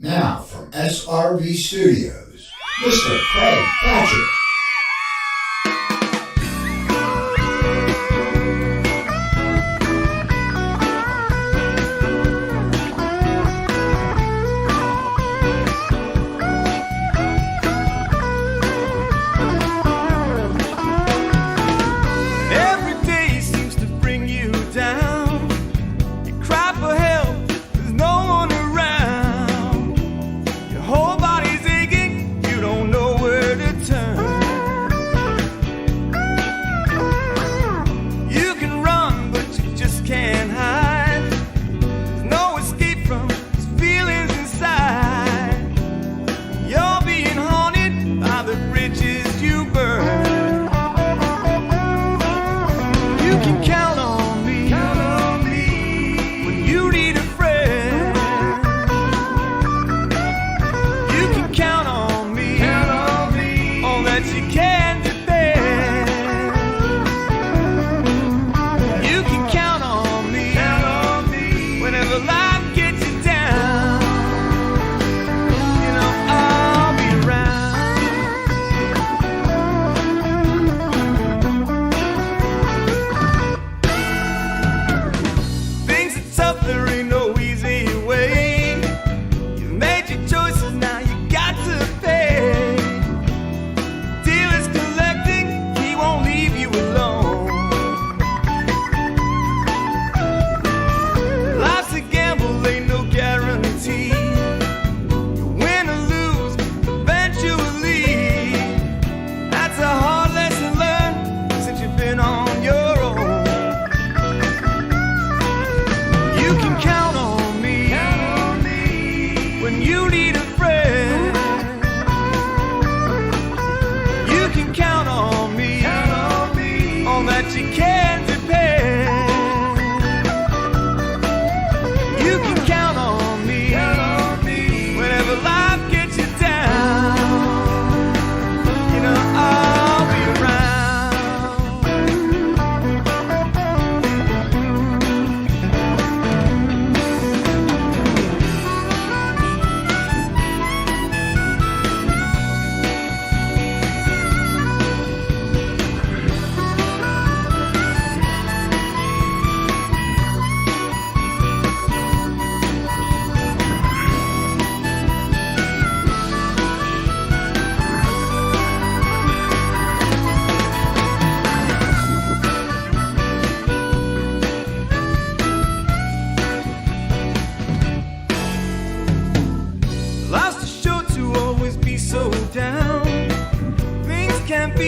Now from SRB Studios, Mr. Craig Thatcher.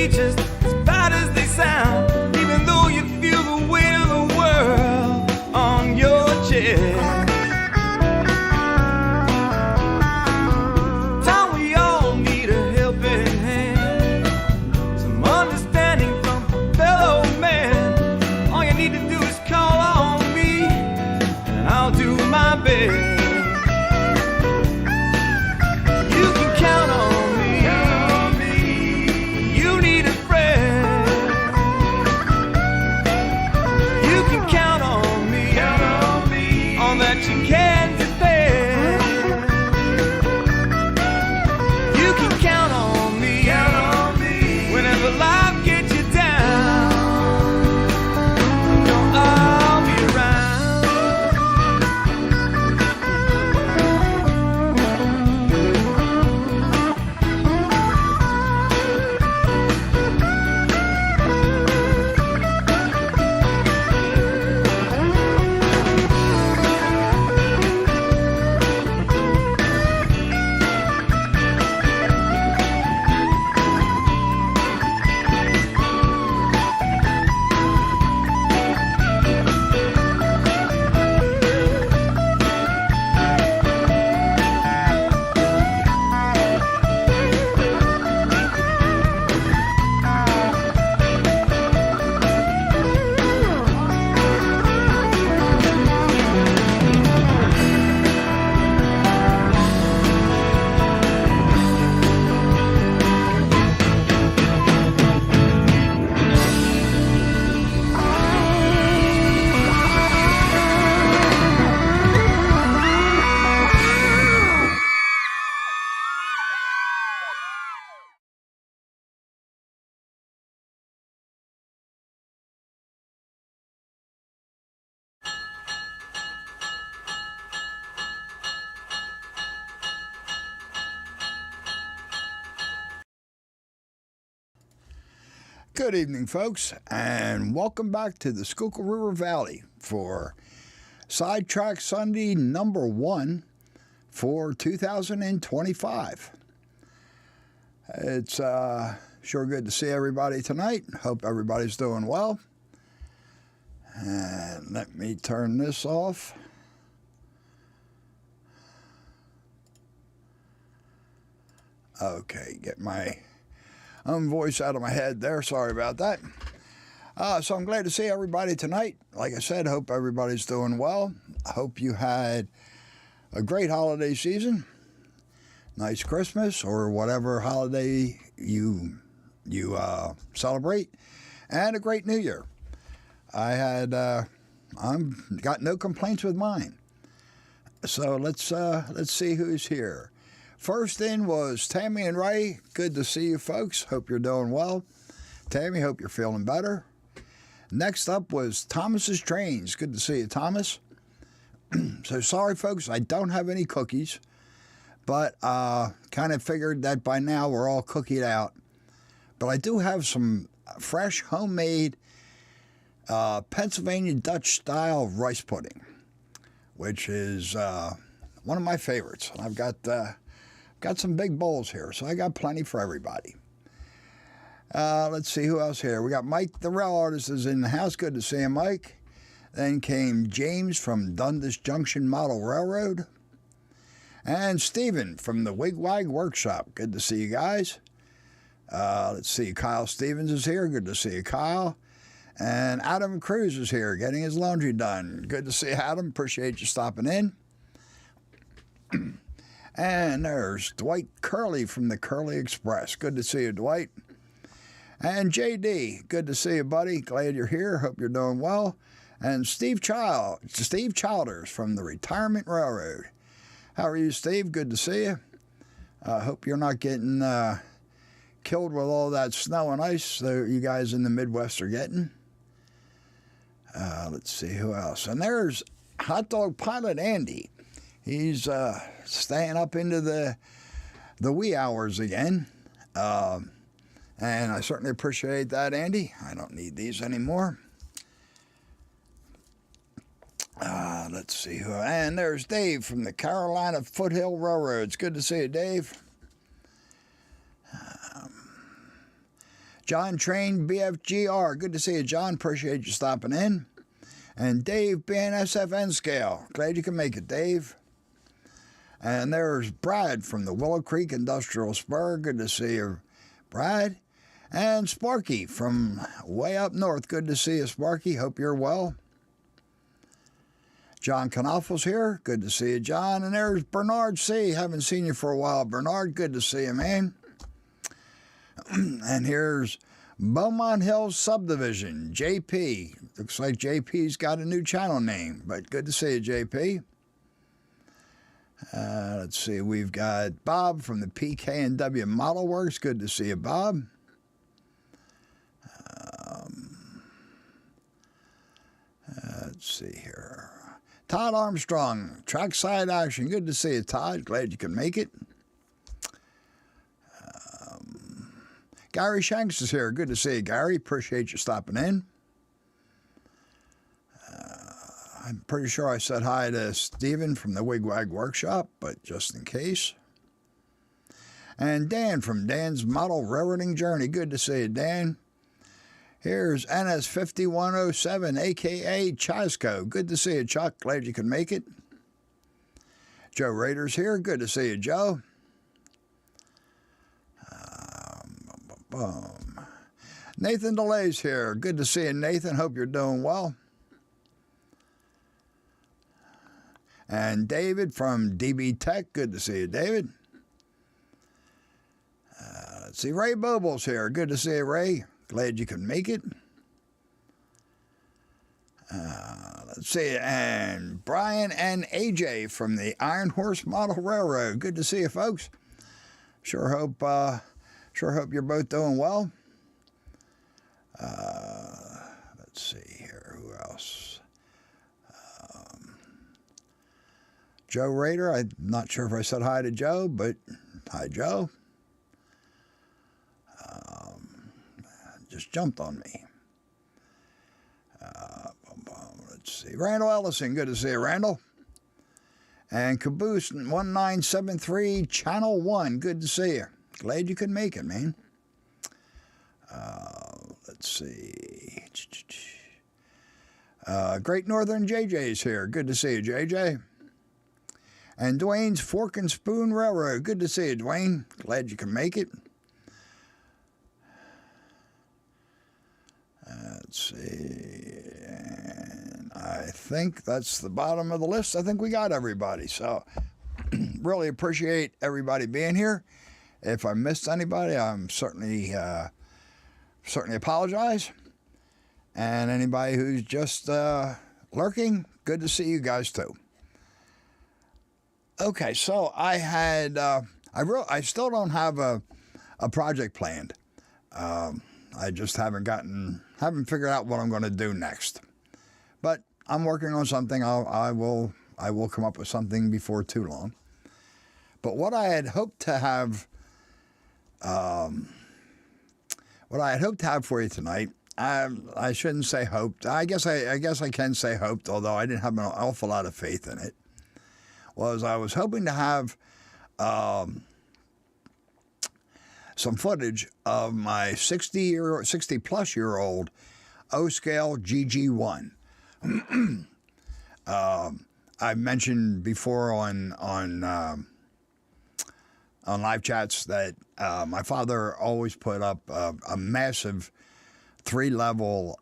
Just as bad as they sound, even though you feel the weight of the world on your chest. Time we all need a helping hand, some understanding from a fellow man. All you need to do is call on me, and I'll do my best. You can count on me. You need a friend. Good evening, folks, and welcome back to the Schuylkill River Valley for Sidetrack Sunday number 1 for 2025. It's sure good to see everybody tonight. Hope everybody's doing well. And let me turn this off. Okay, get my own voice out of my head there. Sorry about that. So I'm glad to see everybody tonight. Like I said, hope everybody's doing well. I hope you had a great holiday season, nice Christmas, or whatever holiday you celebrate, and a great New Year. I've got no complaints with mine. So let's see who's here. First in was Tammy and Ray. Good to see you, folks. Hope you're doing well. Tammy, hope you're feeling better. Next up was Thomas's Trains. Good to see you, Thomas. So sorry, folks, I don't have any cookies, but kind of figured that by now we're all cookied out. But I do have some fresh homemade Pennsylvania Dutch-style rice pudding, which is one of my favorites. And I've got some big bowls here, so I got plenty for everybody. Let's see who else here. We got Mike, the rail artist, is in the house. Good to see you, Mike. Then came James from Dundas Junction Model Railroad. And Stephen from the Wigwag Workshop. Good to see you guys. Let's see, Kyle Stevens is here. Good to see you, Kyle. And Adam Cruz is here getting his laundry done. Good to see you, Adam. Appreciate you stopping in. And there's Dwight Curley from the Curley Express. Good to see you, Dwight. And JD, good to see you, buddy. Glad you're here. Hope you're doing well. And Steve Childers from the Retirement Railroad. How are you, Steve? Good to see you. Hope you're not getting killed with all that snow and ice that you guys in the Midwest are getting. Let's see who else. And there's Hot Dog Pilot Andy. He's staying up into the wee hours again. And I certainly appreciate that, Andy. I don't need these anymore. Let's see who. And there's Dave from the Carolina Foothill Railroads. Good to see you, Dave. John Train BFGR. Good to see you, John. Appreciate you stopping in. And Dave BNSFN Scale. Glad you can make it, Dave. And there's Brad from the Willow Creek Industrial Spur. Good to see you, Brad. And Sparky from way up north. Good to see you, Sparky. Hope you're well. John Knopfel's here. Good to see you, John. And there's Bernard C. Haven't seen you for a while, Bernard. Good to see you, man. And here's Beaumont Hills Subdivision, JP. Looks like JP's got a new channel name, but good to see you, JP. Let's see, we've got Bob from the PK&W Model Works. Good to see you, Bob. Let's see here. Todd Armstrong, Trackside Action. Good to see you, Todd. Glad you can make it. Gary Shanks is here. Good to see you, Gary. Appreciate you stopping in. I'm pretty sure I said hi to Stephen from the Wigwag Workshop, but just in case. And Dan from Dan's Model Railroading Journey. Good to see you, Dan. Here's NS5107, a.k.a. Chasco. Good to see you, Chuck. Glad you could make it. Joe Rader's here. Good to see you, Joe. Nathan DeLay's here. Good to see you, Nathan. Hope you're doing well. And David from DB Tech. Good to see you, David. Let's see, Ray Boble's here. Good to see you, Ray. Glad you could make it. Let's see, and Brian and AJ from the Iron Horse Model Railroad. Good to see you, folks. Sure hope you're both doing well. Let's see here, who else? Joe Rader. I'm not sure if I said hi to Joe, but hi, Joe. Just jumped on me. Let's see. Randall Ellison, good to see you, Randall. And Caboose 1973, Channel 1, good to see you. Glad you could make it, man. Let's see. Great Northern JJ's here. Good to see you, JJ. And Dwayne's Fork and Spoon Railroad. Good to see you, Dwayne. Glad you can make it. Let's see. And I think that's the bottom of the list. I think we got everybody. So really appreciate everybody being here. If I missed anybody, I'm certainly apologize. And anybody who's just lurking, good to see you guys too. Okay, so I had I still don't have a project planned. I just haven't figured out what I'm going to do next. But I'm working on something. I will come up with something before too long. But what I had hoped to have for you tonight, I shouldn't say hoped. I guess I can say hoped, although I didn't have an awful lot of faith in it. I was hoping to have some footage of my 60+ year old O-scale GG-1. I mentioned before on live chats that my father always put up a massive 3-level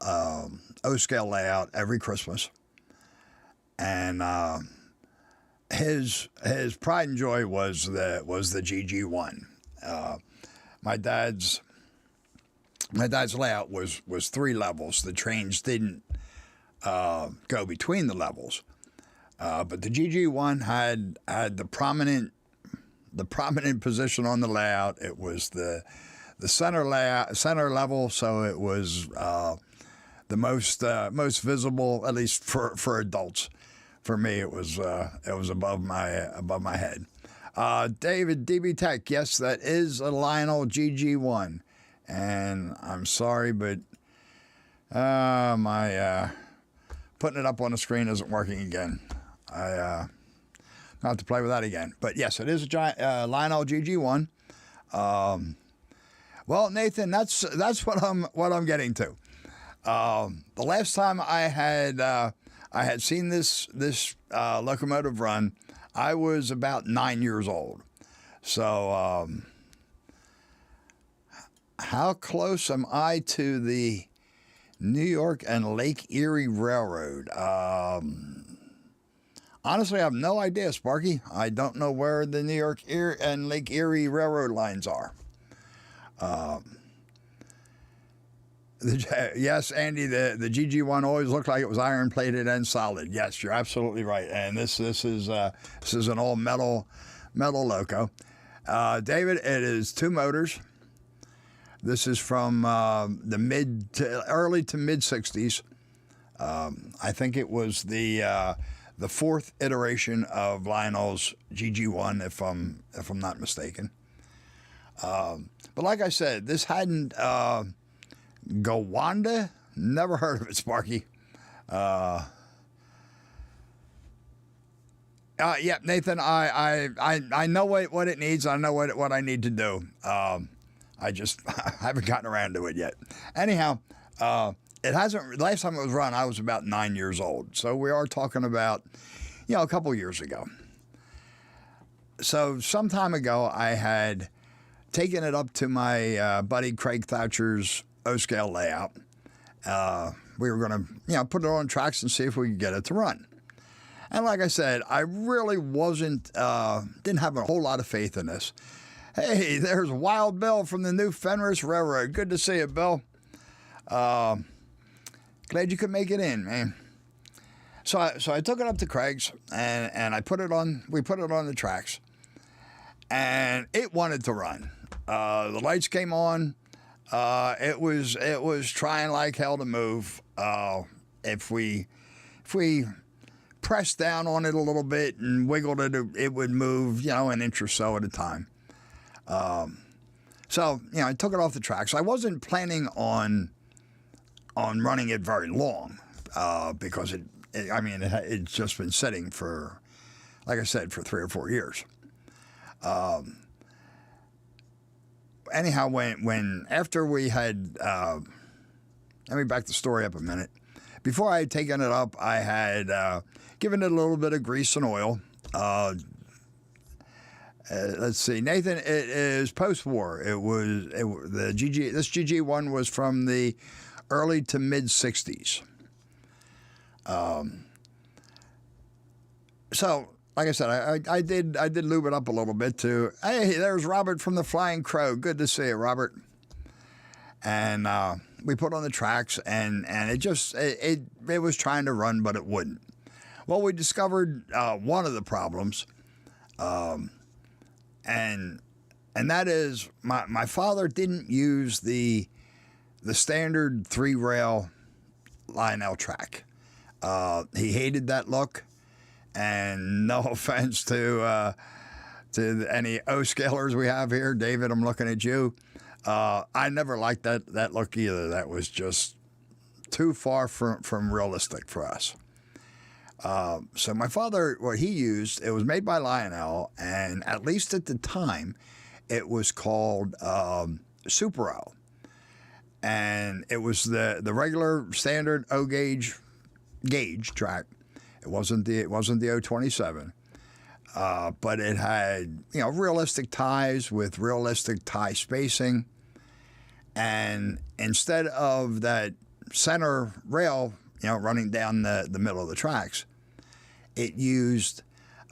O-scale layout every Christmas, and his pride and joy was the GG-1. My dad's layout was 3 levels. The trains didn't go between the levels, but the GG-1 had the prominent position on the layout. It was the center level, so it was the most visible, at least for adults. For me, it was above my head. David DB Tech, yes, that is a Lionel GG-1, and I'm sorry, but my putting it up on the screen isn't working again. I have to play with that again. But yes, it is a giant Lionel GG-1. Well, Nathan, that's what I'm getting to. The last time I had seen this locomotive run, I was about 9 years old. So how close am I to the New York and Lake Erie Railroad? Honestly, I have no idea, Sparky. I don't know where the New York and Lake Erie Railroad lines are. Yes, Andy, the GG-1 always looked like it was iron plated and solid. Yes, you're absolutely right. And this is an all metal loco. David, it is 2 motors. This is from the early to mid 60s. I think it was the 4th iteration of Lionel's GG-1, if I'm not mistaken. But like I said, this hadn't. Gowanda? Never heard of it, Sparky. Yeah, Nathan, I know what it needs. I know what I need to do. I just haven't gotten around to it yet. Anyhow, it hasn't. Last time it was run, I was about 9 years old. So we are talking about, a couple years ago. So some time ago, I had taken it up to my buddy Craig Thatcher's O-scale layout. We were going to, put it on tracks and see if we could get it to run. And like I said, I really didn't have a whole lot of faith in this. Hey, there's Wild Bill from the New Fenris Railroad. Good to see you, Bill. Glad you could make it in, man. So I took it up to Craig's and we put it on the tracks, and it wanted to run. The lights came on. It was trying like hell to move. If we pressed down on it a little bit and wiggled it, it would move, an inch or so at a time. So I took it off the tracks. I wasn't planning on on running it very long because it's just been sitting for, like I said, for 3 or 4 years. Anyhow, when after we had, let me back the story up a minute. Before I had taken it up, I had given it a little bit of grease and oil. Let's see, Nathan. It is post-war. This GG-1 was from the early to mid '60s. So, like I said, I did lube it up a little bit too. Hey, there's Robert from the Flying Crow. Good to see you, Robert. And we put on the tracks, and it was trying to run, but it wouldn't. Well, we discovered one of the problems. And that is my father didn't use the standard 3-rail Lionel track. He hated that look, and no offense to any O-scalers we have here, David, I'm looking at you. I never liked that look either. That was just too far from realistic for us. So my father, what he used, it was made by Lionel, and at least at the time, it was called Supero. And it was the regular standard O gauge track. It wasn't the O27, but it had realistic ties with realistic tie spacing, and instead of that center rail running down the middle of the tracks, it used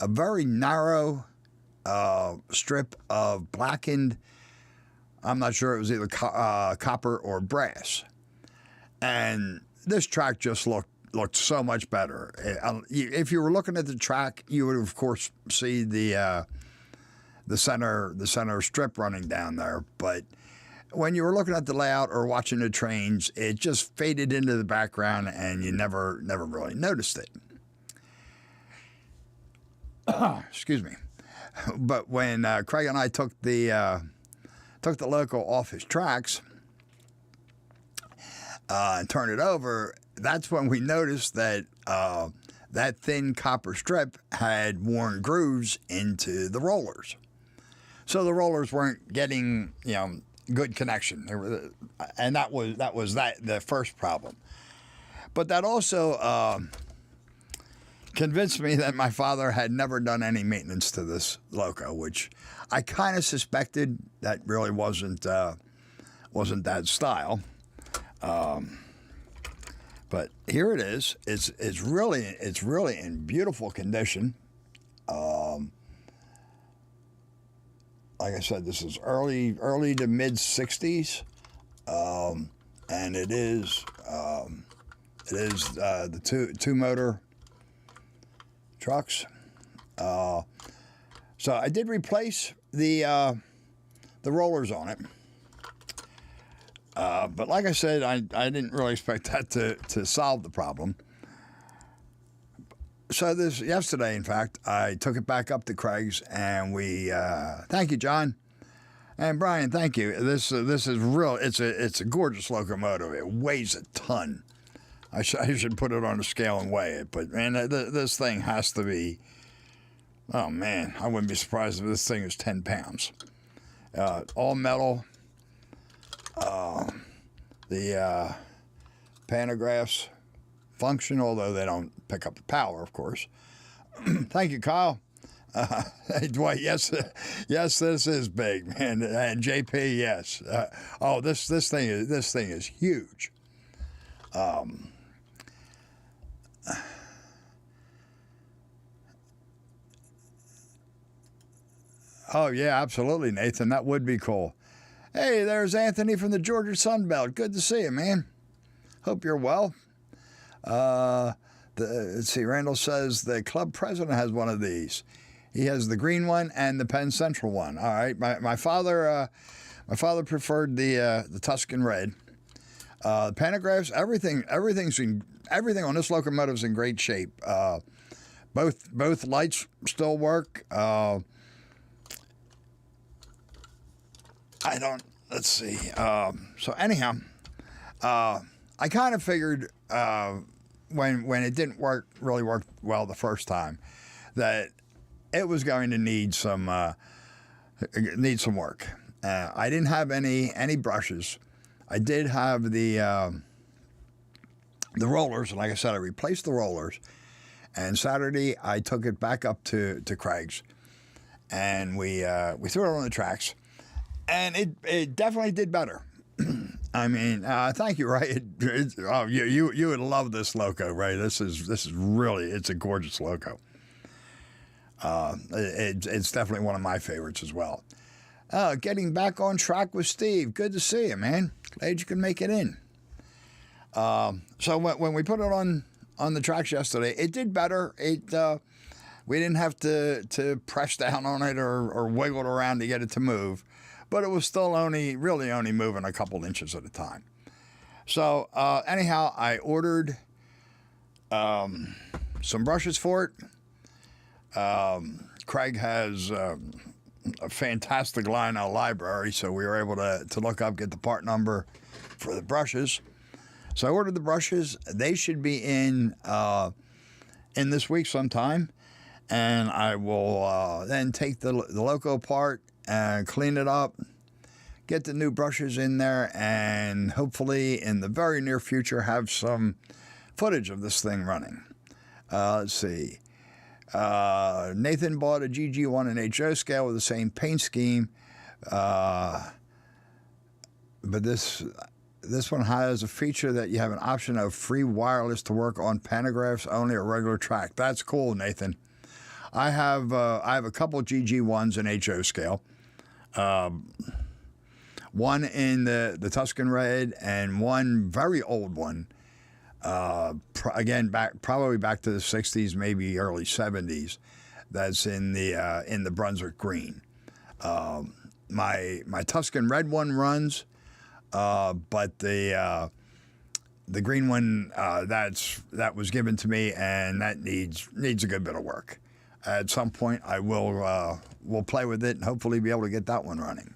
a very narrow strip of blackened, I'm not sure, it was either copper or brass. And this track just looked so much better. If you were looking at the track, you would, of course, see the center strip running down there. But when you were looking at the layout or watching the trains, it just faded into the background, and you never really noticed it. Excuse me. But when Craig and I took the loco off his tracks and turned it over, that's when we noticed that that thin copper strip had worn grooves into the rollers. So the rollers weren't getting good connection, and that was the first problem. But that also convinced me that my father had never done any maintenance to this loco, which I kind of suspected that really wasn't that style. But here it is. It's really in beautiful condition. Like I said, this is early to mid '60s, and it is the two motor trucks. So I did replace the rollers on it, but like I said, I didn't really expect that to solve the problem. So yesterday, in fact, I took it back up to Craig's, and we thank you, John, and Brian, thank you. This is real. It's a gorgeous locomotive. It weighs a ton. I should put it on a scale and weigh it, but man, this thing has to be. Oh man, I wouldn't be surprised if this thing is 10 pounds. All metal. The pantographs function, although they don't pick up the power, of course. Thank you, Kyle. Hey, Dwight, yes, this is big, man. And JP, yes. This thing is huge. Oh yeah, absolutely, Nathan. That would be cool. Hey, there's Anthony from the Georgia Sunbelt. Good to see you, man. Hope you're well. Let's see. Randall says the club president has one of these. He has the green one and the Penn Central one. All right. My father preferred the Tuscan red. The pantographs, everything on this locomotive is in great shape. Both lights still work. Let's see. So anyhow, I I kind of figured when it didn't really work well the first time, that it was going to need some work. I didn't have any brushes. I did have the rollers, and like I said, I replaced the rollers. And Saturday, I took it back up to Craig's, and we threw it on the tracks, and it definitely did better. I mean, thank you, Ray. You would love this loco, Ray. This is really, it's a gorgeous loco. It's definitely one of my favorites as well. Getting back on track with Steve. Good to see you, man. Glad you can make it in. So when we put it on the tracks yesterday, it did better. We didn't have to press down on it or wiggle it around to get it to move, but it was still really only moving a couple inches at a time. So anyhow, I ordered some brushes for it. Craig has a fantastic line in our library, so we were able to look up, get the part number for the brushes. So I ordered the brushes. They should be in this week sometime, and I will then take the loco apart and clean it up, get the new brushes in there, and hopefully in the very near future have some footage of this thing running. Let's see. Nathan bought a GG-1 and HO scale with the same paint scheme, but this one has a feature that you have an option of free wireless to work on pantographs only or regular track. That's cool, Nathan. I have a couple GG-1s in HO scale. One in the Tuscan red and one very old one. Again, probably back to the 60s, maybe early 70s. That's in the Brunswick green. My Tuscan red one runs, but the green one that was given to me, and that needs a good bit of work. At some point, I will play with it and hopefully be able to get that one running.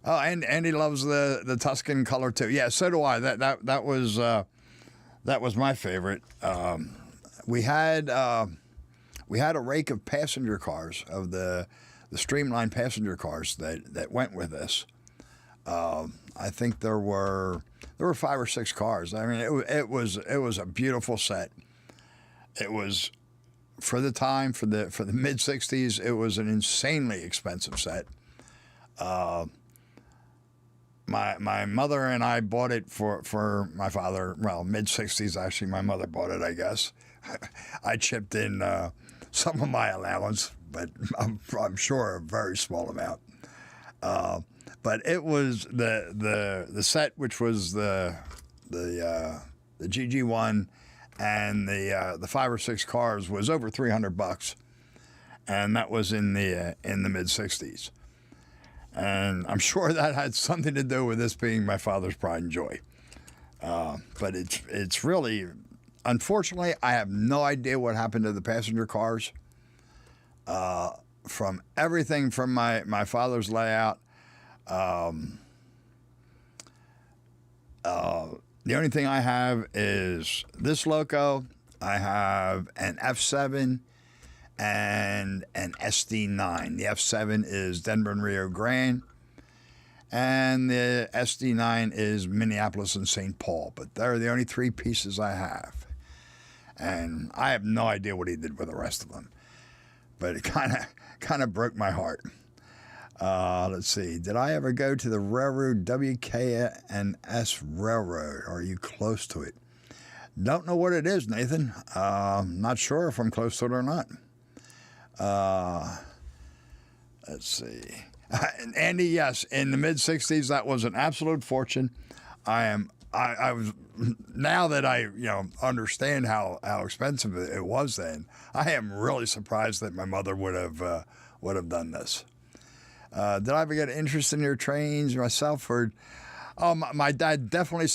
And he loves the Tuscan color too. Yeah, so do I. That was my favorite. We had a rake of passenger cars, of the streamlined passenger cars that went with this. I think there were 5 or 6 cars. I mean, it was a beautiful set. It was, for the time, for the mid '60s, it was an insanely expensive set. My mother and I bought it for my father. Well, mid '60s actually. My mother bought it, I guess. I chipped in some of my allowance, but I'm sure a very small amount. But it was the set, which was the GG-1, and the 5 or 6 cars was over $300, and that was in the mid '60s. And I'm sure that had something to do with this being my father's pride and joy. But it's really, unfortunately, I have no idea what happened to the passenger cars. From everything from my father's layout, the only thing I have is this loco. I have an F7 and an SD9. The F7 is Denver and Rio Grande, and the SD9 is Minneapolis and St. Paul. But they're the only 3 pieces I have, and I have no idea what he did with the rest of them. But it kind of broke my heart. Let's see. Did I ever go to the railroad WK&S Railroad? Are you close to it? Don't know what it is, Nathan. Not sure if I'm close to it or not. Let's see. Andy, yes, in the mid '60s, that was an absolute fortune. I was, now that I understand how expensive it was then, I am really surprised that my mother would have done this. Did I ever get an interest in your trains myself? Or my dad definitely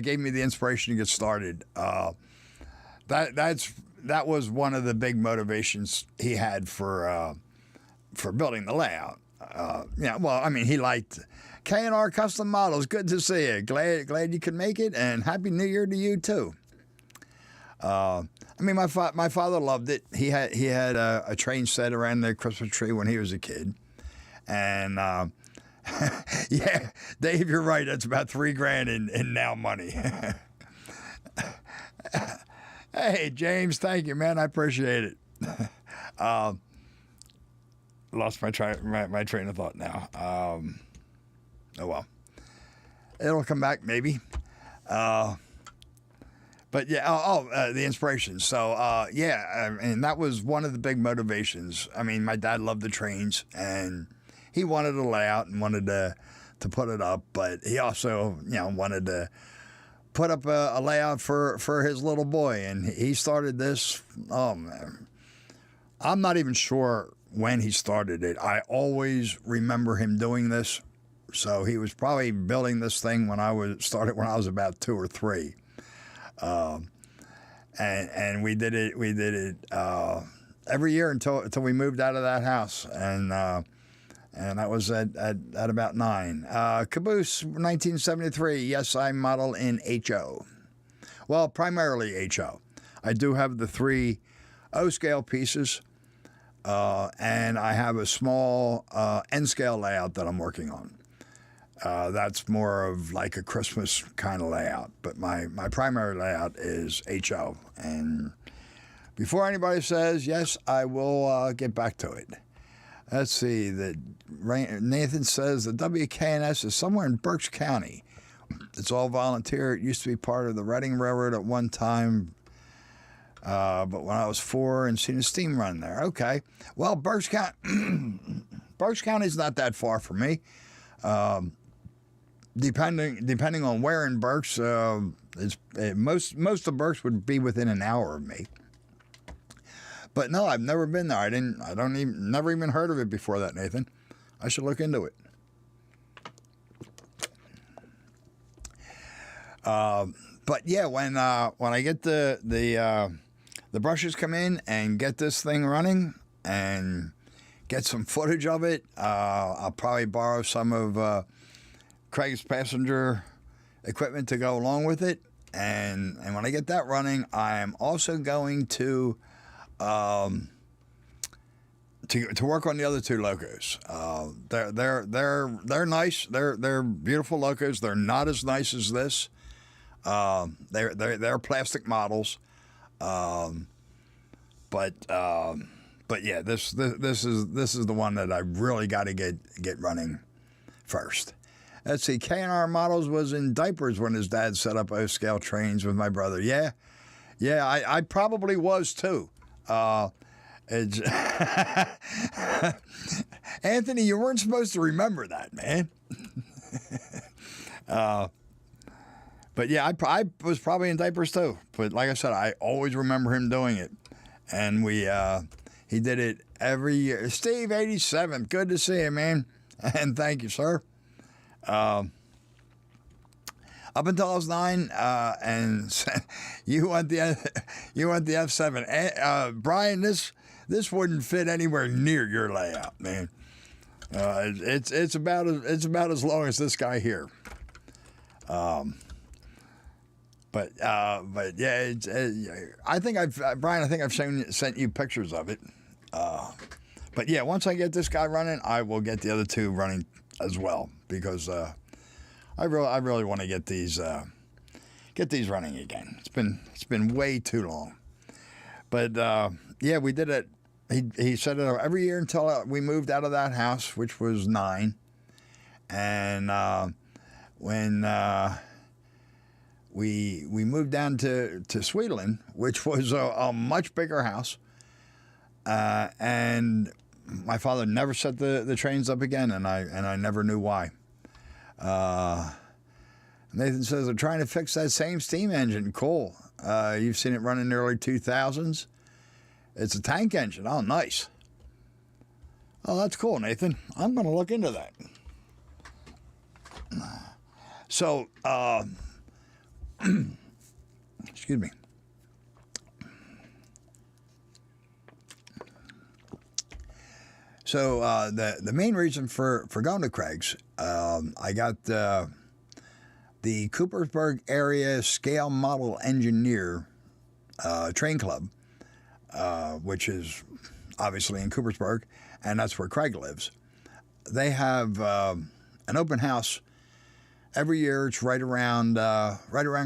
gave me the inspiration to get started. That was one of the big motivations he had for building the layout. Well, I mean, he liked K&R Custom Models, good to see you. Glad you could make it, and Happy New Year to you too. I mean, my father loved it. He had a train set around the Christmas tree when he was a kid, and yeah, Dave, you're right. That's about $3,000 in now money. Hey, James, thank you, man. I appreciate it. Lost my train of thought now. Oh well, it'll come back maybe. But yeah, the inspiration. So yeah, and that was one of the big motivations. I mean, my dad loved the trains, and he wanted a layout and wanted to put it up, but he also, wanted to put up a layout for his little boy, and he started this. Oh man, I'm not even sure when he started it. I always remember him doing this. So he was probably building this thing when I was about 2 or 3. And we did it every year until we moved out of that house, and that was at about 9. Caboose, 1973. Yes, I model in HO. Well, primarily HO. I do have the 3 O scale pieces, and I have a small N scale layout that I'm working on. That's more of like a Christmas kind of layout, but my primary layout is HO. And before anybody says, yes, I will get back to it. Let's see. Nathan says the WKNS is somewhere in Berks County. It's all volunteer. It used to be part of the Reading Railroad at one time, but when I was 4 and seen a steam run there. Okay. Well, Berks County is not that far from me. Depending on where in Berks, most of Berks would be within an hour of me. But no, I've never been there. Never even heard of it before that, Nathan. I should look into it. But yeah, when I get the brushes come in and get this thing running and get some footage of it, I'll probably borrow some of Craig's passenger equipment to go along with it, and when I get that running, I am also going to work on the other 2 locos. They're nice. They're beautiful locos. They're not as nice as this. They're plastic models, but yeah, this is the one that I really got to get running first. Let's see, K&R Models was in diapers when his dad set up O-scale trains with my brother. Yeah, I probably was too. Anthony, you weren't supposed to remember that, man. But yeah, I was probably in diapers too. But like I said, I always remember him doing it. And he did it every year. Steve, 87, good to see you, man. And thank you, sir. Up until I was 9, and you want the F7. Brian, this wouldn't fit anywhere near your layout, man. It's about as long as this guy here. But yeah, I think I've sent you pictures of it. But yeah, once I get this guy running, I will get the other 2 running as well, because I really want to get these running again. It's been way too long. But yeah, we did it. He set it up every year until we moved out of that house, which was 9. And when we moved down to Sweetland, which was a much bigger house, and my father never set the trains up again, and I never knew why. Nathan says, they're trying to fix that same steam engine. Cool. You've seen it run in the early 2000s. It's a tank engine. Oh, nice. Oh, that's cool, Nathan. I'm going to look into that. So, excuse me. So the main reason for going to Craig's, I got the Coopersburg Area Scale Model Engineer Train Club, which is obviously in Coopersburg, and that's where Craig lives. They have an open house every year. It's right around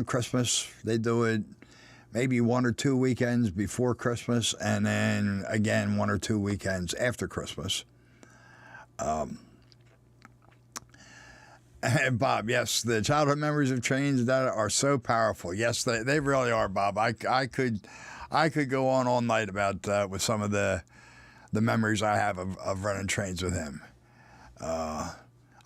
Christmas. They do it maybe 1 or 2 weekends before Christmas, and then again 1 or 2 weekends after Christmas. And Bob, yes, the childhood memories of trains that are so powerful. Yes, they really are, Bob. I could go on all night about with some of the memories I have of running trains with him.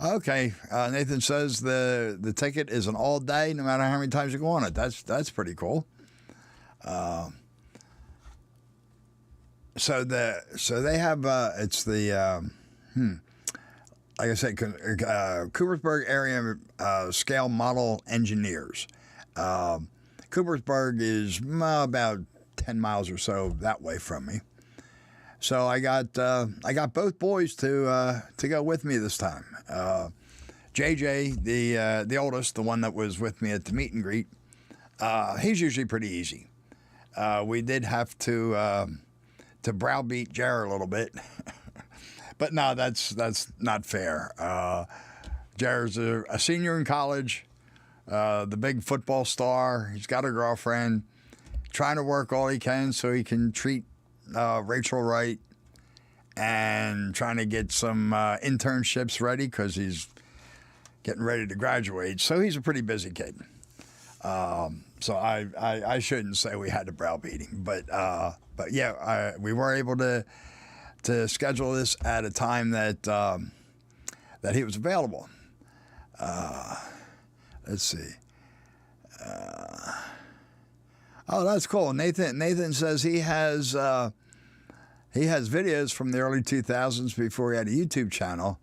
Okay, Nathan says the ticket is an all day, no matter how many times you go on it. That's pretty cool. So they have it's the like I said, Coopersburg Area Scale Model Engineers. Coopersburg is about 10 miles or so that way from me. So I got both boys to go with me this time. JJ, the oldest, the one that was with me at the meet and greet, he's usually pretty easy. We did have to browbeat Jared a little bit, but no, that's not fair. Jared's a senior in college, the big football star. He's got a girlfriend, trying to work all he can so he can treat Rachel right, and trying to get some internships ready because he's getting ready to graduate. So he's a pretty busy kid. So I shouldn't say we had to browbeat him, but yeah, we were able to schedule this at a time that that he was available. Let's see. Oh, that's cool. Nathan says he has videos from the early 2000s before he had a YouTube channel,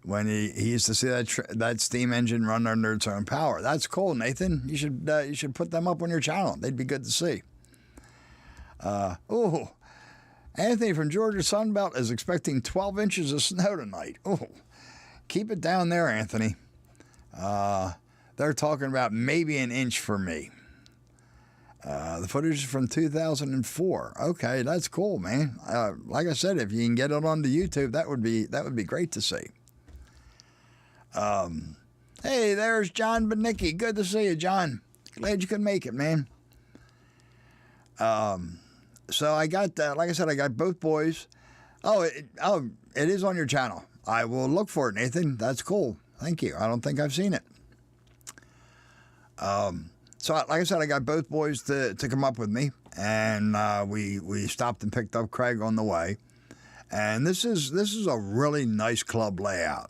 when he used to see that steam engine run under its own power. That's cool, Nathan. You should put them up on your channel. They'd be good to see. Anthony from Georgia Sunbelt is expecting 12 inches of snow tonight. Oh, keep it down there, Anthony. They're talking about maybe an inch for me. The footage is from 2004. Okay, that's cool, man. Like I said, if you can get it onto YouTube, that would be great to see. Hey, there's John Benicki. Good to see you, John. Glad you could make it, man. So I got, like I said, I got both boys. It is on your channel. I will look for it, Nathan. That's cool. Thank you. I don't think I've seen it. So like I said, I got both boys to come up with me, and we stopped and picked up Craig on the way. And this is a really nice club layout.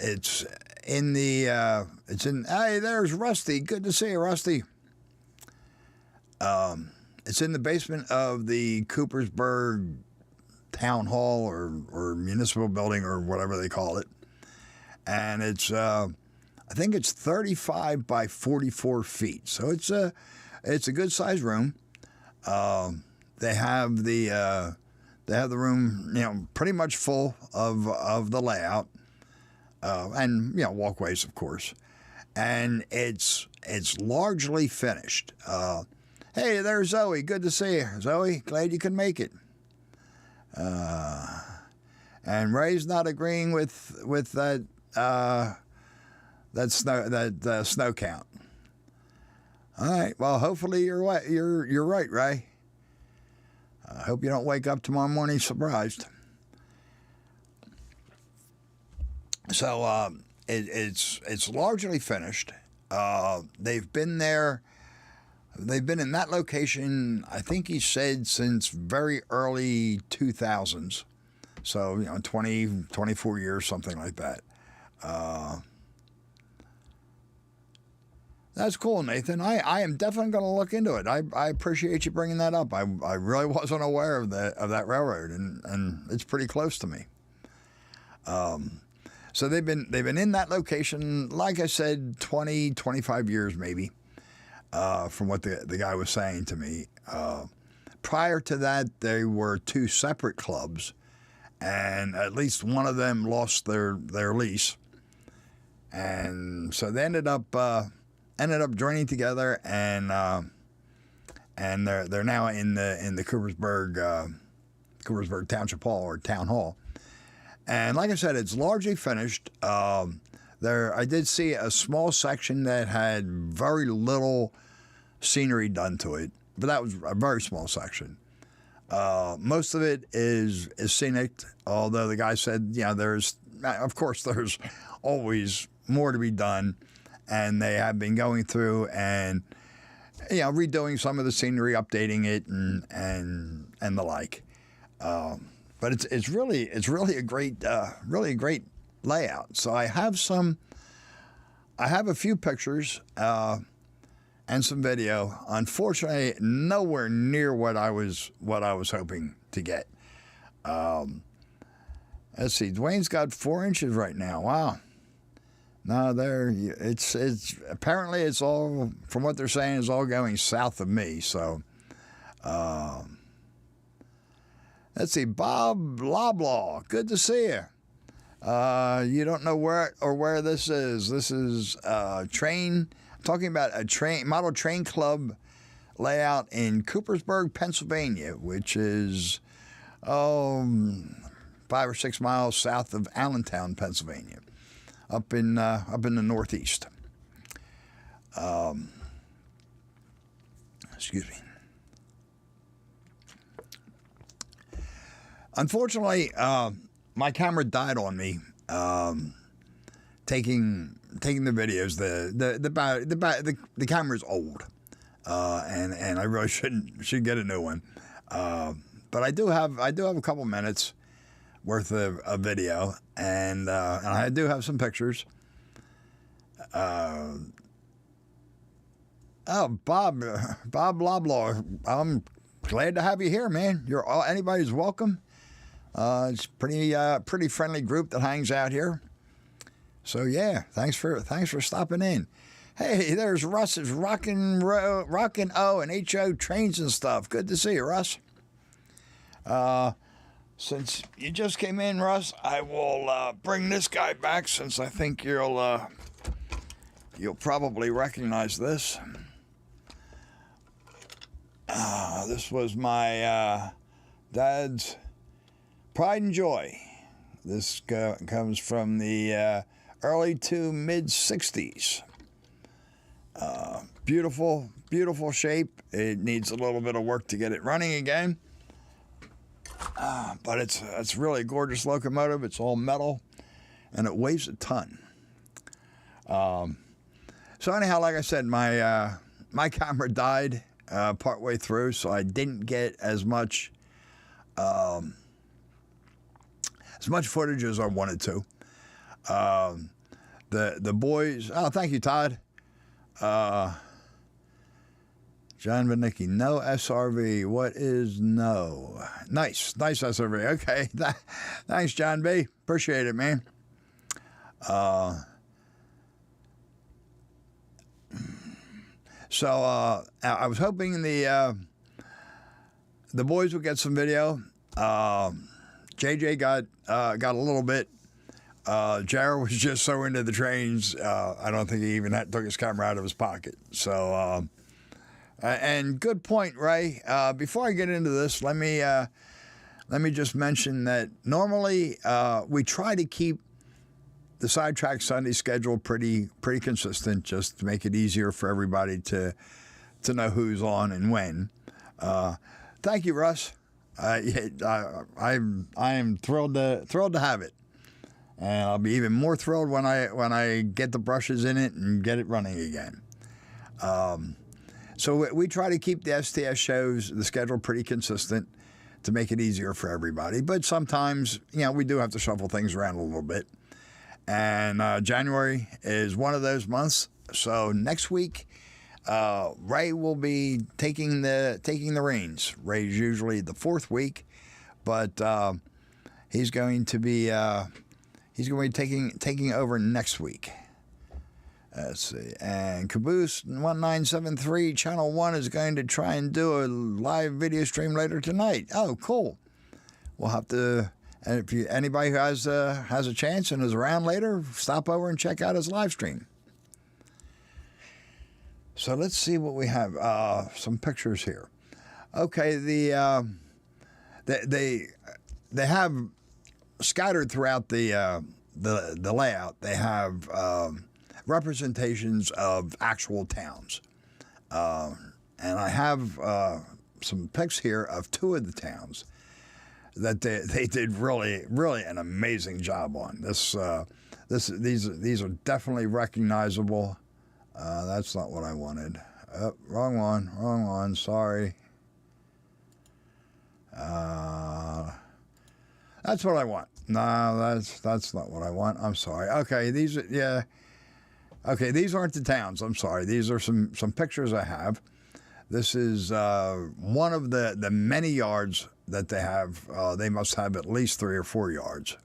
It's in hey, there's Rusty. Good to see you, Rusty. It's in the basement of the Coopersburg Town Hall or municipal building or whatever they call it. And it's I think it's 35 by 44 feet. So it's a good sized room. They have the room, pretty much full of the layout, and walkways, of course. And it's largely finished. Hey, there's Zoe. Good to see you, Zoe. Glad you could make it. And Ray's not agreeing with that snow count. All right. Well, hopefully you're right, Ray. I hope you don't wake up tomorrow morning surprised. So it's largely finished. They've been there. They've been in that location, I think he said, since very early 2000s. So 24 years, something like that. That's cool, Nathan. I am definitely going to look into it. I appreciate you bringing that up. I really wasn't aware of that railroad, and it's pretty close to me. So they've been in that location, like I said, 20, 25 years maybe, from what the guy was saying to me. Prior to that, they were two separate clubs, and at least one of them lost their lease, and so they ended up joining together, and they're now in the Coopersburg Township Hall or Town Hall. And like I said, it's largely finished. I did see a small section that had very little scenery done to it, but that was a very small section. Most of it is scenic, although the guy said, there's always more to be done, and they have been going through and redoing some of the scenery, updating it, and the like. But it's really a great layout. So I have a few pictures and some video. Unfortunately, nowhere near what I was hoping to get. Let's see. Dwayne's got 4 inches right now. Wow. No, it's apparently it's all, from what they're saying, is all going south of me. So, let's see. Bob Blablaw, good to see you. You don't know where this is. This is talking about a model train club layout in Coopersburg, Pennsylvania, which is 5 or 6 miles south of Allentown, Pennsylvania, up in the Northeast. Excuse me. Unfortunately, my camera died on me taking the videos. The camera's old, and I really should get a new one. But I do have a couple minutes worth of video, and I do have some pictures. Bob Blablaw, I'm glad to have you here, man. Anybody's welcome. It's pretty friendly group that hangs out here. So yeah, thanks for stopping in. Hey, there's Russ's Rockin' O and HO Trains and Stuff. Good to see you, Russ. Since you just came in, Russ, I will bring this guy back, since I think you'll probably recognize this. This was my dad's pride and joy. This comes from the early to mid 60s. Beautiful shape. It needs a little bit of work to get it running again. But it's really a gorgeous locomotive. It's all metal, and it weighs a ton. So anyhow, like I said, my camera died partway through, so I didn't get as much footage as I wanted to. The boys. Oh, thank you, Todd. John Vanicki, no SRV. What is no? Nice SRV. Okay, thanks, John B. Appreciate it, man. So I was hoping the boys would get some video. JJ got a little bit. Jared was just so into the trains. I don't think he even took his camera out of his pocket. So, and good point, Ray. Before I get into this, let me just mention that normally we try to keep the Sidetrack Sunday schedule pretty consistent, just to make it easier for everybody to know who's on and when. Thank you, Russ. I am thrilled to have it, and I'll be even more thrilled when I get the brushes in it and get it running again. So we try to keep the STS shows, the schedule, pretty consistent to make it easier for everybody. But sometimes, we do have to shuffle things around a little bit. And January is one of those months. So next week, Ray will be taking the reins. Ray's usually the fourth week, but he's going to be taking over next week. Let's see. And Caboose 1973 Channel 1 is going to try and do a live video stream later tonight. Oh, cool. We'll have to, and if anybody who has a chance and is around later, stop over and check out his live stream. So let's see what we have. Some pictures here. Okay, they have scattered throughout the layout. They have representations of actual towns, and I have some pics here of two of the towns that they did really an amazing job on. These are definitely recognizable. That's not what I wanted. Oh, wrong one. Sorry. That's what I want. No, that's not what I want. I'm sorry. Okay, these aren't the towns. I'm sorry. These are some pictures I have. This is one of the many yards that they have. They must have at least 3 or 4 yards.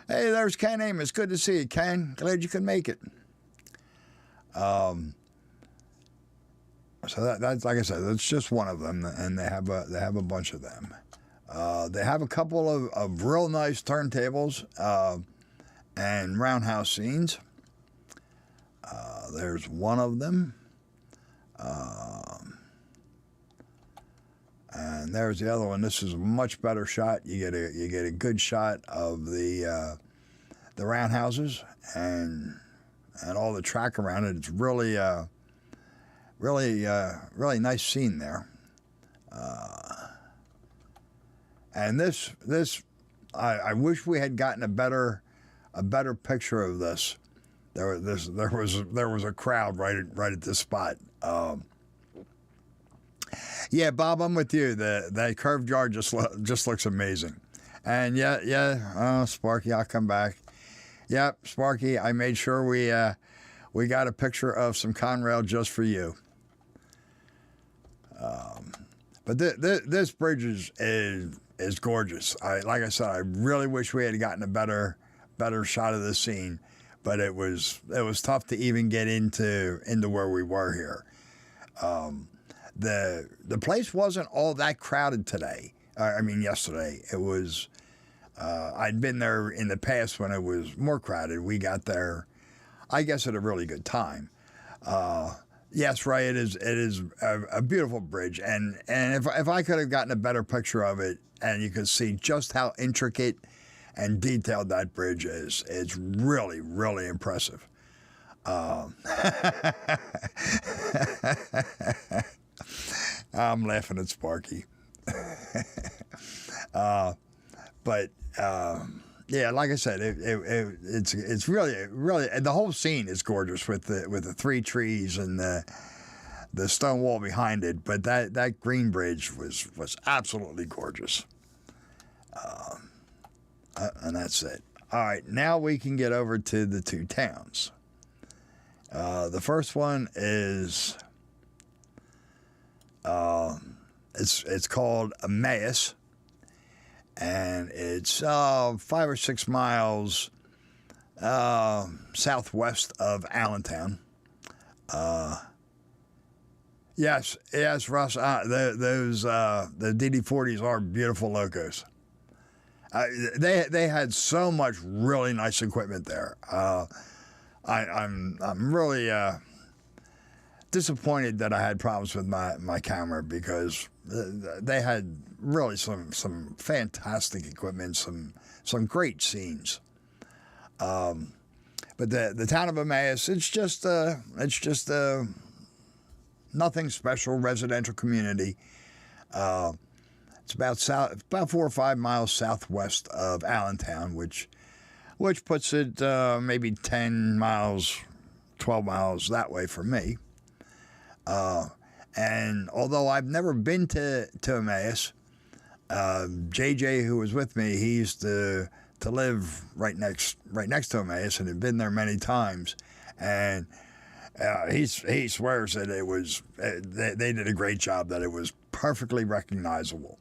Hey, there's Ken Amos. Good to see you, Ken. Glad you could make it. So that's like I said, that's just one of them, and they have a bunch of them. They have a couple of real nice turntables and roundhouse scenes. There's one of them, and there's the other one. This is a much better shot. You get a good shot of the roundhouses and all the track around it. It's really nice scene there. And this I wish we had gotten a better picture of this. There was a crowd right at this spot. Yeah, Bob, I'm with you. That curved yard just looks amazing. And yeah. Sparky, I'll come back. Yep, Sparky, I made sure we got a picture of some Conrail just for you. But this bridge is gorgeous. Like I said, I really wish we had gotten a better shot of the scene, but it was tough to even get into where we were here. The place wasn't all that crowded today. Yesterday. It was. I'd been there in the past when it was more crowded. We got there, I guess, at a really good time. Yes, Ray, it is a beautiful bridge, and if I could have gotten a better picture of it, and you could see just how intricate and detailed that bridge is, it's really, really impressive. I'm laughing at Sparky. Yeah, like I said, it's really the whole scene is gorgeous with the 3 trees and the stone wall behind it. But that green bridge was absolutely gorgeous. And that's it. All right, now we can get over to the 2 towns. The first one is it's called Emmaus. And it's 5 or 6 miles southwest of Allentown. Yes, Russ. Those the DD40s are beautiful locos. They had so much really nice equipment there. I'm really disappointed that I had problems with my camera, because they had really some fantastic equipment, some great scenes. But the town of Emmaus, it's just nothing special residential community. It's about 4 or 5 miles southwest of Allentown, which puts it maybe 10 miles, 12 miles that way from me. And although I've never been to Emmaus, JJ, who was with me, he used to live right next to Emmaus and had been there many times, and he swears that it was they did a great job, that it was perfectly recognizable.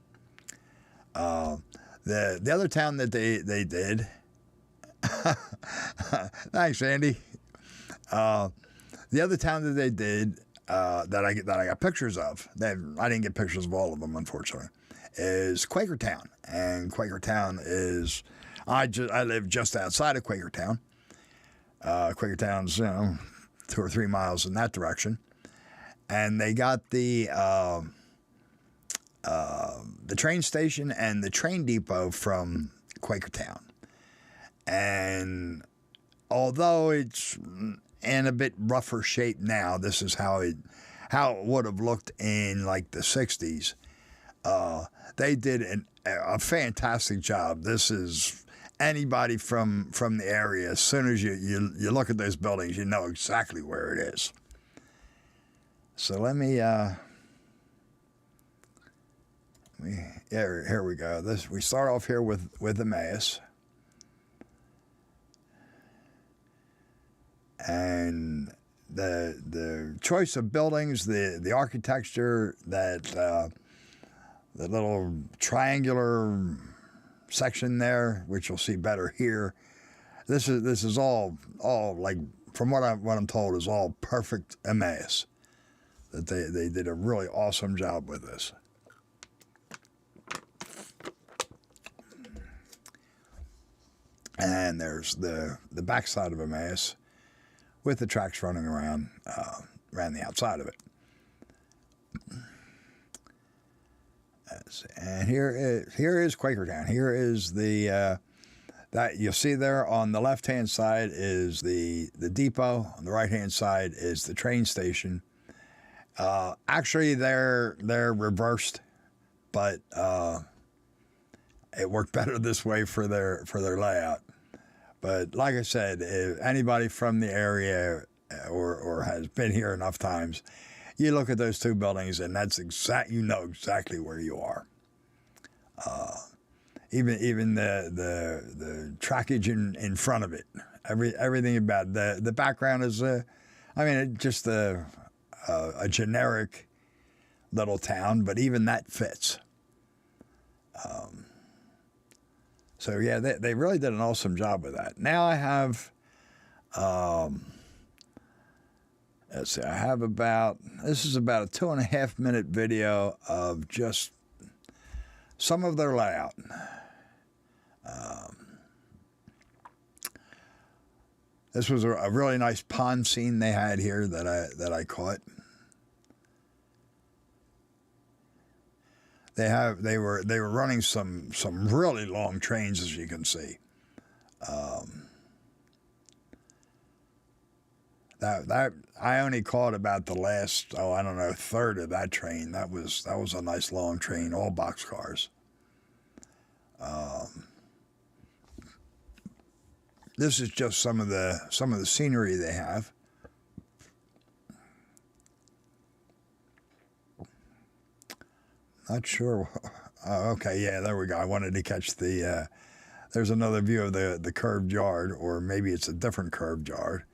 The other town that they did, thanks, Andy. The other town that they did that I got pictures of, that I didn't get pictures of all of them, unfortunately, is Quakertown. And Quakertown is, I live just outside of Quakertown. Quakertown's 2 or 3 miles in that direction, and they got the train station and the train depot from Quakertown. And although it's in a bit rougher shape now, this is how it would have looked in like the 60s. They did a fantastic job. This is anybody from the area. As soon as you look at those buildings, you know exactly where it is. So let me here we go. We start off here with Emmaus. And the choice of buildings, the architecture, that the little triangular section there, which you'll see better here. This is all like, from what I'm told, is all perfect Emmaus. That they did a really awesome job with this. And there's the backside of Emmaus, with the tracks running around the outside of it. And here is Quakertown. Here is the that you'll see there on the left-hand side is the depot. On the right-hand side is the train station. Actually, they're reversed, but it worked better this way for their layout. But like I said, if anybody from the area or has been here enough times, you look at those two buildings and you know exactly where you are. Even the trackage in front of it, everything about it. The background is just a generic little town, but even that fits. So yeah, they really did an awesome job with that. Now I have, let's see, this is about a 2.5 minute video of just some of their layout. This was a really nice pond scene they had here that I caught. They were running some really long trains, as you can see. That I only caught about the last third of that train. That was a nice long train, all boxcars. This is just some of the scenery they have. Not sure. Okay, yeah, there we go. I wanted to catch the. There's another view of the curved yard, or maybe it's a different curved yard.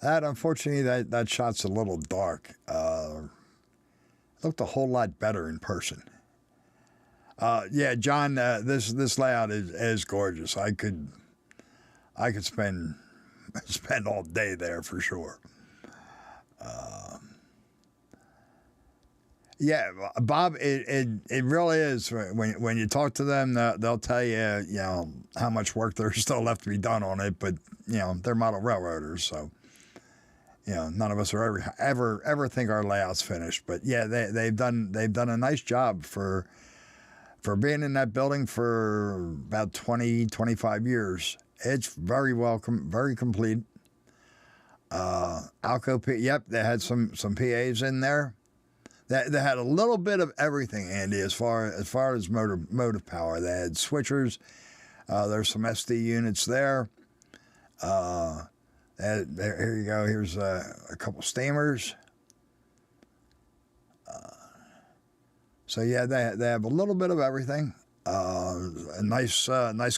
That unfortunately, that shot's a little dark. Looked a whole lot better in person. Yeah, John, this layout is gorgeous. I could spend all day there for sure. Yeah, Bob, it really is. When you talk to them, they'll tell you, how much work there's still left to be done on it. But they're model railroaders, so none of us are ever think our layout's finished. But yeah, they've done a nice job for being in that building for about 20-25 years. It's very welcome, very complete. Alco, yep, they had some PAs in there. They had a little bit of everything, Andy, as far as motive power. They had switchers. There's some SD units there. Here you go. Here's a couple steamers. So yeah, they have a little bit of everything. A nice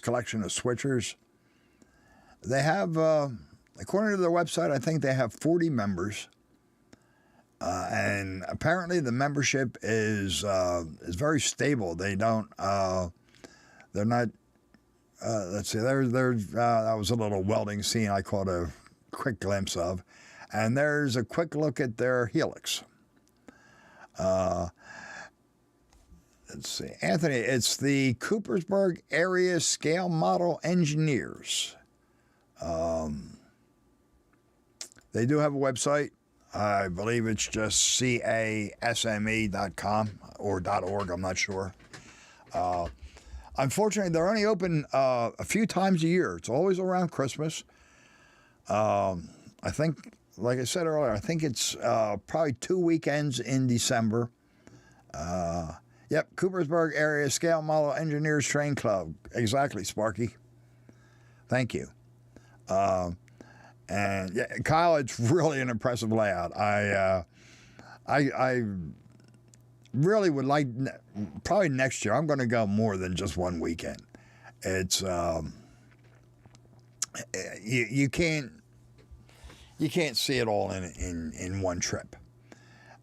collection of switchers. They have, according to their website, I think they have 40 members. and apparently the membership is very stable. They don't. They're not. Let's see. That was a little welding scene I caught a quick glimpse of, and there's a quick look at their helix. Let's see, Anthony. It's the Coopersburg Area Scale Model Engineers. They do have a website. I believe it's just casme.com or .org. I'm not sure. Unfortunately, they're only open a few times a year. It's always around Christmas. I think, like I said earlier, I think it's probably 2 weekends in December. Yep, Coopersburg Area Scale Model Engineers Train Club. Exactly, Sparky. Thank you. And yeah, Kyle, it's really an impressive layout. I really would like, probably next year, I'm going to go more than just one weekend. It's you can't see it all in one trip.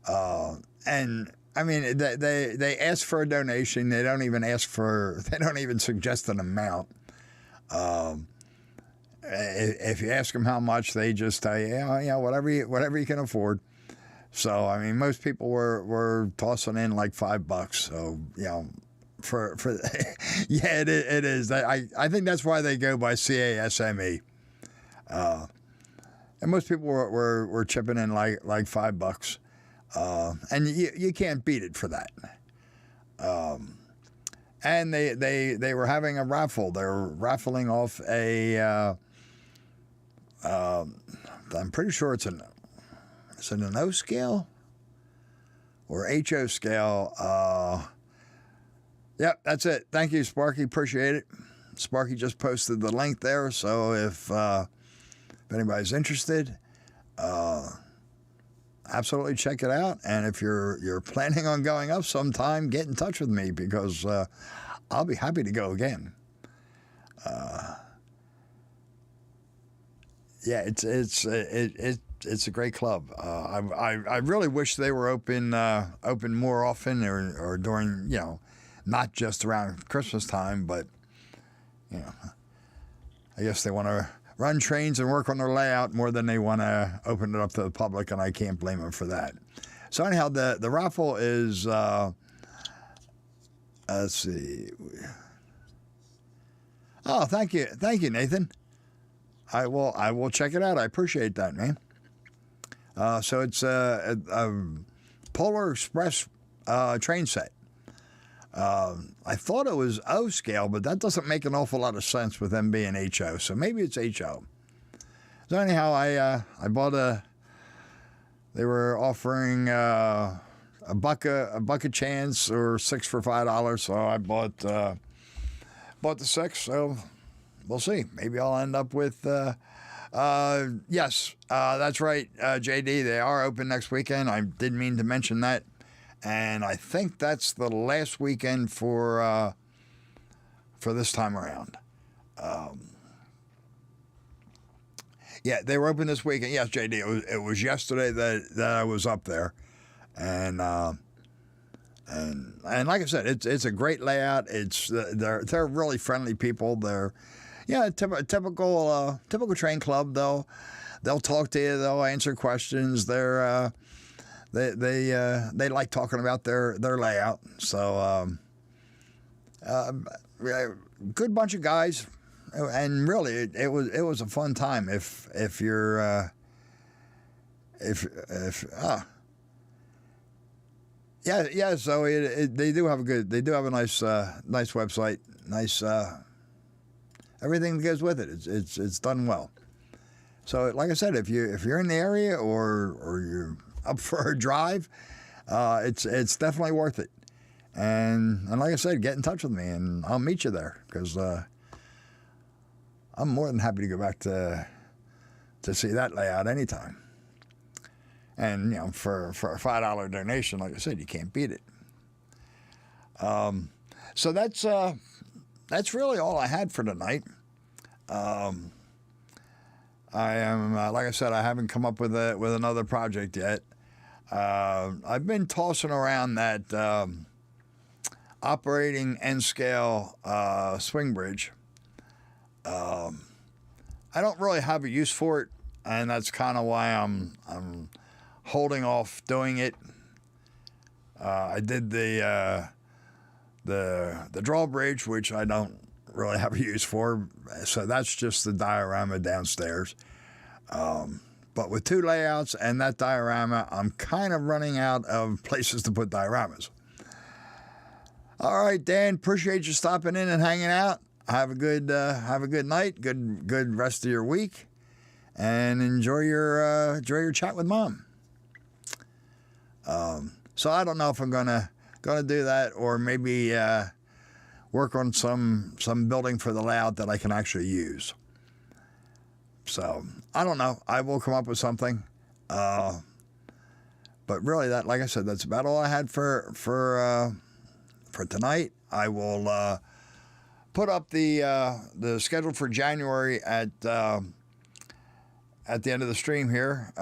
And I mean, they ask for a donation. They don't even suggest an amount. If you ask them how much, they just tell you, whatever you can afford. So I mean, most people were tossing in like $5. So for yeah, it is. I think that's why they go by CASME. And most people were chipping in like $5. And you can't beat it for that. And they were having a raffle. They were raffling off a. I'm pretty sure is it an O scale or HO scale? Yep, that's it. Thank you, Sparky. Appreciate it. Sparky just posted the link there, so if anybody's interested, absolutely check it out. And if you're planning on going up sometime, get in touch with me because I'll be happy to go again. Yeah, it's a great club. I really wish they were open more often or during not just around Christmas time, but I guess they want to run trains and work on their layout more than they want to open it up to the public, and I can't blame them for that. So anyhow, the raffle is let's see. Oh, thank you, Nathan. I will check it out. I appreciate that, man. So it's a Polar Express train set. I thought it was O scale, but that doesn't make an awful lot of sense with them being HO. So maybe it's HO. So anyhow, I bought they were offering a buck a chance or 6 for $5. So I bought the 6. So we'll see. Maybe I'll end up with. Yes, that's right, JD. They are open next weekend. I didn't mean to mention that. And I think that's the last weekend for this time around. Yeah, they were open this weekend. Yes, JD. It was yesterday that I was up there, and like I said, it's a great layout. They're really friendly people. They're typical train club. They'll talk to you. They'll answer questions. They like talking about their layout. So good bunch of guys, and really it was a fun time. If you're yeah. So they do have a nice website, nice everything that goes with it. It's done well. So like I said, if you're in the area or you're up for a drive, it's definitely worth it. And like I said, get in touch with me and I'll meet you there because I'm more than happy to go back to see that layout anytime. And for a $5 donation, like I said, you can't beat it. So that's really all I had for tonight. I am like I said, I haven't come up with another project yet. I've been tossing around that operating N-scale swing bridge. I don't really have a use for it, and that's kind of why I'm holding off doing it. I did the drawbridge, which I don't really have a use for, so that's just the diorama downstairs. But with 2 layouts and that diorama, I'm kind of running out of places to put dioramas. All right, Dan, appreciate you stopping in and hanging out. Have a good night, good rest of your week, and enjoy your chat with Mom. So I don't know if I'm gonna do that, or maybe work on some building for the layout that I can actually use. So I don't know. I will come up with something. But really, that, like I said, that's about all I had for tonight. I will put up the schedule for January at the end of the stream here.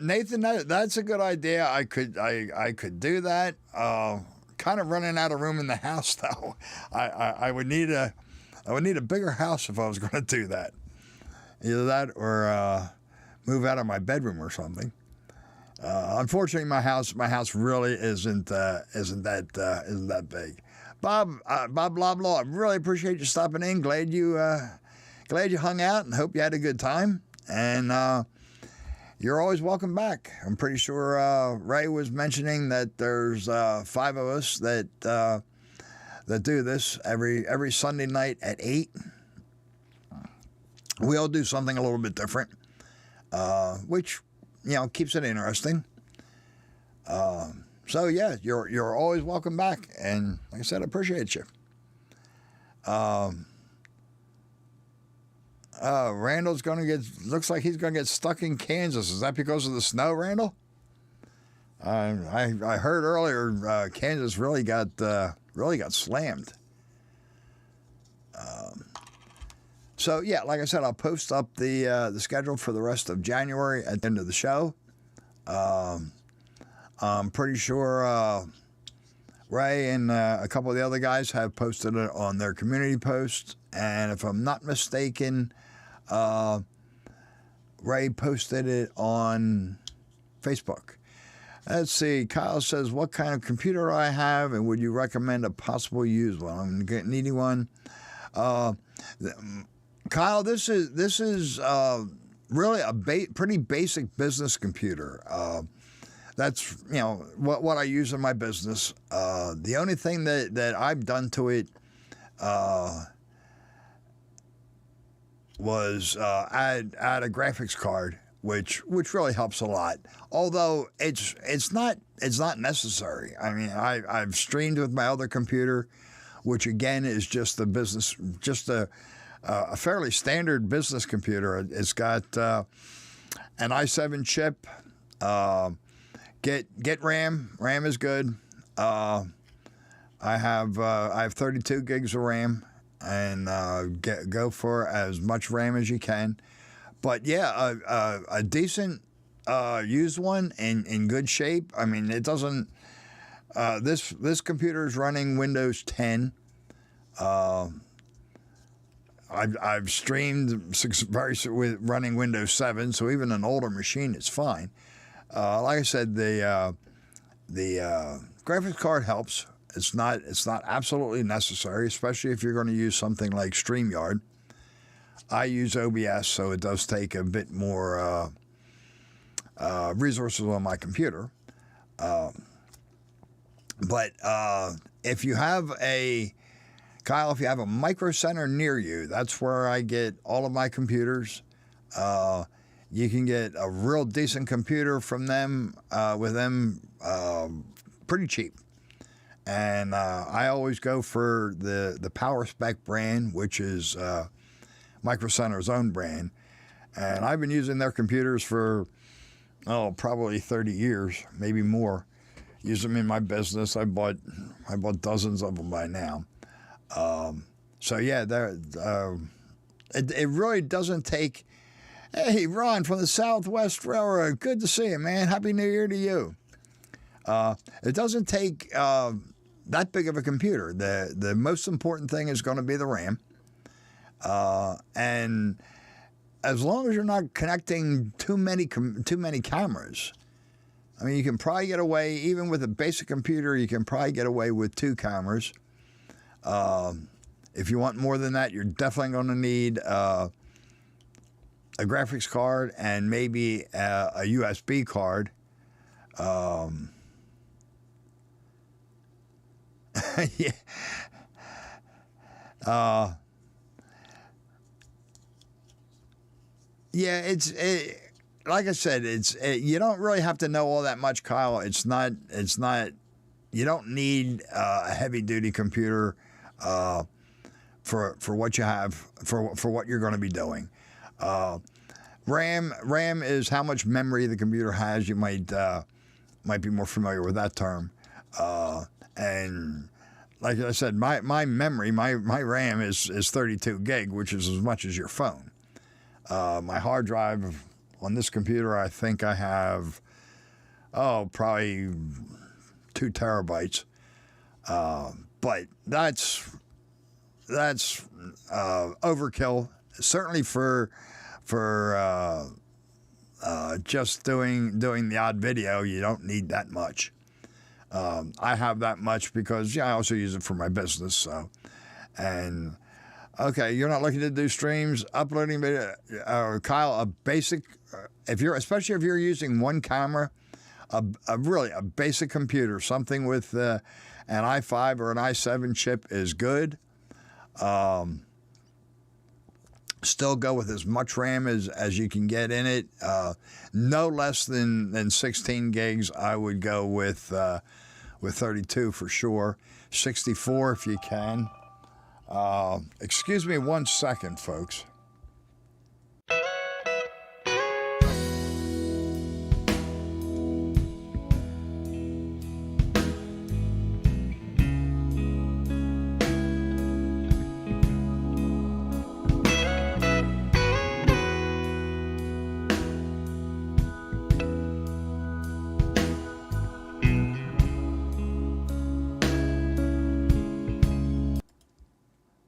Nathan, that's a good idea. I could do that. Kind of running out of room in the house though. I would need a bigger house if I was going to do that. Either that or move out of my bedroom or something. Unfortunately, my house really isn't that big. Bob Bloblaw, I really appreciate you stopping in. Glad you hung out, and hope you had a good time. And you're always welcome back. I'm pretty sure Ray was mentioning that there's 5 of us that do this every Sunday night at 8. We all do something a little bit different, which keeps it interesting. So yeah, you're always welcome back, and like I said, I appreciate you. Randall's looks like he's gonna get stuck in Kansas. Is that because of the snow, Randall? I heard earlier Kansas really got slammed. So yeah, like I said, I'll post up the schedule for the rest of January at the end of the show. I'm pretty sure Ray and a couple of the other guys have posted it on their community posts, and if I'm not mistaken, Ray posted it on Facebook. Let's see. Kyle says, "What kind of computer do I have, and would you recommend a possible used one? I'm needing one." Kyle, this is really a pretty basic business computer. That's what I use in my business. The only thing that I've done to it was add a graphics card, which really helps a lot. Although it's not necessary. I mean, I've streamed with my other computer, which again is just a fairly standard business computer. It's got an i7 chip. Get RAM. RAM is good. I have 32 gigs of RAM, and go for as much RAM as you can. But yeah, a decent used one in good shape. I mean, it doesn't. This computer is running Windows 10. I've streamed with running Windows 7, so even an older machine is fine. Like I said, the graphics card helps. It's not absolutely necessary, especially if you're going to use something like StreamYard. I use OBS, so it does take a bit more resources on my computer. But if you have Kyle, if you have a Micro Center near you, that's where I get all of my computers. You can get a real decent computer from them, with them pretty cheap. And I always go for the Power Spec brand, which is Micro Center's own brand. And I've been using their computers for, probably 30 years, maybe more. Use them in my business. I bought dozens of them by now. So yeah, it really doesn't take Hey, Ron from the Southwest Railroad. Good to see you, man. Happy New Year to you. It doesn't take that big of a computer. The most important thing is going to be the RAM. And as long as you're not connecting too many cameras, I mean, you can probably get away, even with a basic computer, you can probably get away with 2 cameras. If you want more than that, you're definitely going to need a graphics card and maybe a USB card. Yeah. Yeah, like I said, you don't really have to know all that much, Kyle. It's not. You don't need a heavy duty computer for what you have for what you're going to be doing. RAM is how much memory the computer has. You might be more familiar with that term. And like I said, my memory, my RAM is 32 gig, which is as much as your phone. My hard drive on this computer, I think I have, probably 2 terabytes. But that's overkill. Certainly for just doing the odd video, you don't need that much. I have that much because I also use it for my business. So, and okay, you're not looking to do streams, uploading video, Kyle. A basic, especially if you're using one camera, a basic computer, something with an i5 or an i7 chip is good. Still go with as much RAM as you can get in it. No less than 16 gigs. I would go with 32 for sure. 64 if you can. Excuse me 1 second, folks.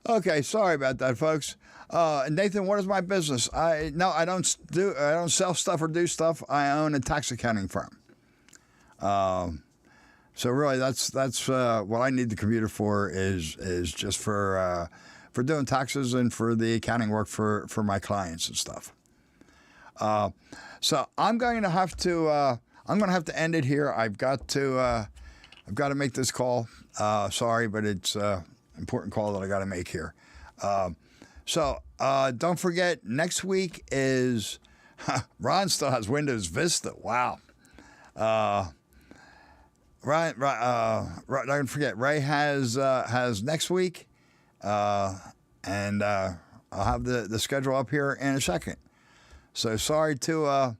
Okay, sorry about that, folks. Nathan, what is my business? I don't sell stuff or do stuff. I own a tax accounting firm. So really, that's what I need the computer for is just for doing taxes and for the accounting work for my clients and stuff. So I'm going to have to end it here. I've got to make this call. Sorry, but it's important call that I got to make here. So don't forget, next week is Ron still has Windows Vista. Wow. Don't forget, Ray has next week, and I'll have the schedule up here in a second. So sorry to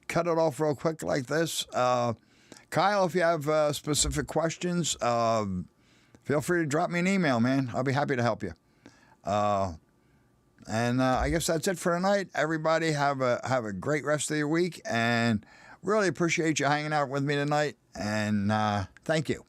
cut it off real quick like this. Kyle, if you have specific questions, feel free to drop me an email, man. I'll be happy to help you. And I guess that's it for tonight. Everybody have a great rest of your week, and really appreciate you hanging out with me tonight. And thank you.